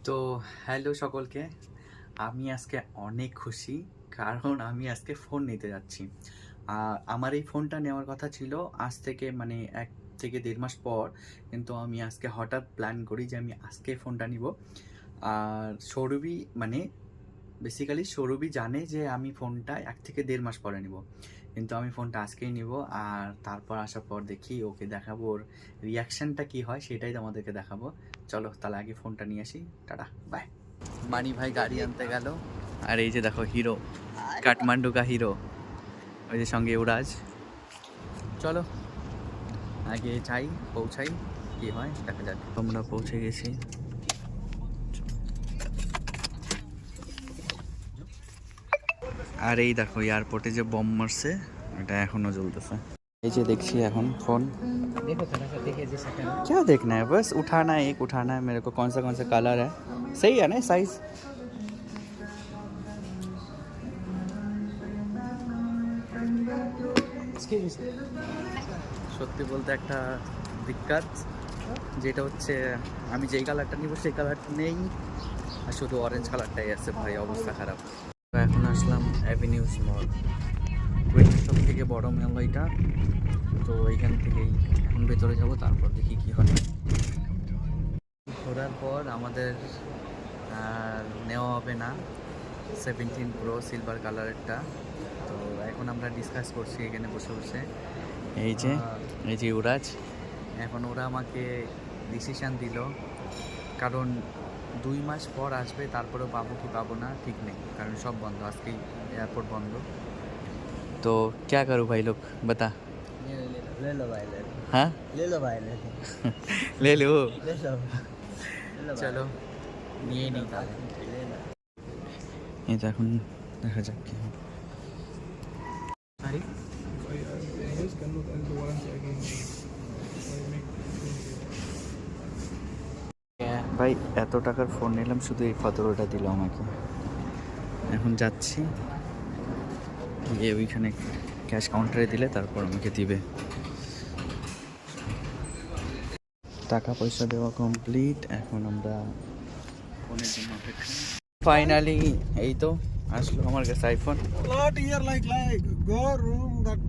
তো হ্যালো সকলকে। আমি আজকে অনেক খুশি, কারণ আমি আজকে ফোন নিতে যাচ্ছি। আমার এই ফোনটা নেওয়ার কথা ছিল আজ থেকে, মানে ১ থেকে ১.৫ মাস পর। কিন্তু আমি আজকে হঠাৎ প্ল্যান করি যে আমি আজকে ফোনটা নিব। আর সৌরভী, মানে বেসিক্যালি সৌরভী জানে যে আমি ফোনটা ১ থেকে ১.৫ মাস পরে নিব। কিন্তু আমি ফোনটা আজকেই নিব। আর তারপর আসার পর দেখি, ওকে দেখাবো ওর রিঅ্যাকশনটা কী হয়, সেটাই তোমাদেরকে দেখাবো। চলো তাহলে আগে ফোনটা নিয়ে আসি। Tata, by. মানি ভাই গাড়ি আনতে গেল। আর এই যে দেখো হিরো, কাঠমান্ডু কা হিরো, ওই যে সঙ্গে উড়াজ। চলো আগে যাই, পৌঁছাই, কি হয় দেখা যাক। আমরা পৌঁছে গেছি। আর এই দেখো এয়ারপোর্টে যে বম মারছে, এটা এখনো জ্বলতেছে। এই যে দেখছি এখন फोन। क्या देखना है, बस उठाना है, एक उठाना है मेरे को। कौन सा कलर है, सही है ना साइज? সত্যি বলতে একটা দিক্কত, যেটা হচ্ছে আমি যেই কালারটা নিব সেই কালারটা নেই, আর শুধু অরেঞ্জ কালারটাই আছে। ভাই অবস্থা খারাপ। এখন আসলাম অ্যাভিনিউজ মল, কুয়েটের সব থেকে বড় মল এটা। তো এইখান থেকেই এখন ভেতরে যাব, তারপর দেখি কি হয়। ঘোরার পর আমাদের আর নেওয়া হবে না 17 প্রো সিলভার কালারেরটা। তো এখন আমরা ডিসকাস করছি এখানে বসে বসে। এই যে উরাজ, এখন ওরা আমাকে ডিসিশান দিল, কারণ 2 মাস পর আসবে, তারপরেও পাবো কি পাবো না ঠিক নেই, কারণ সব বন্ধ, আজকেই এয়ারপোর্ট বন্ধ। তো क्या करूँ भाई लोग, बता। ले लो भाई ले लो हाँ ले लो भाई ले लो ले लो, ले लो চলো নিয়েই নেই তাহলে। ले लो এই তো এখন দেখা যাক কি হয়। ভাই এত টাকার ফোন নিলাম, শুধু এই ফতোরটা দিল আমাকে। এখন যাচ্ছি গিয়ে ওইখানে ক্যাশ কাউন্টারে দিলে তারপর আমাকে দিবে। টাকা পয়সা দেওয়া কমপ্লিট, এখন আমরা ফোনের জন্য অপেক্ষা। ফাইনালি এই তো আসলো আমার কাছে iPhone. not here like go room that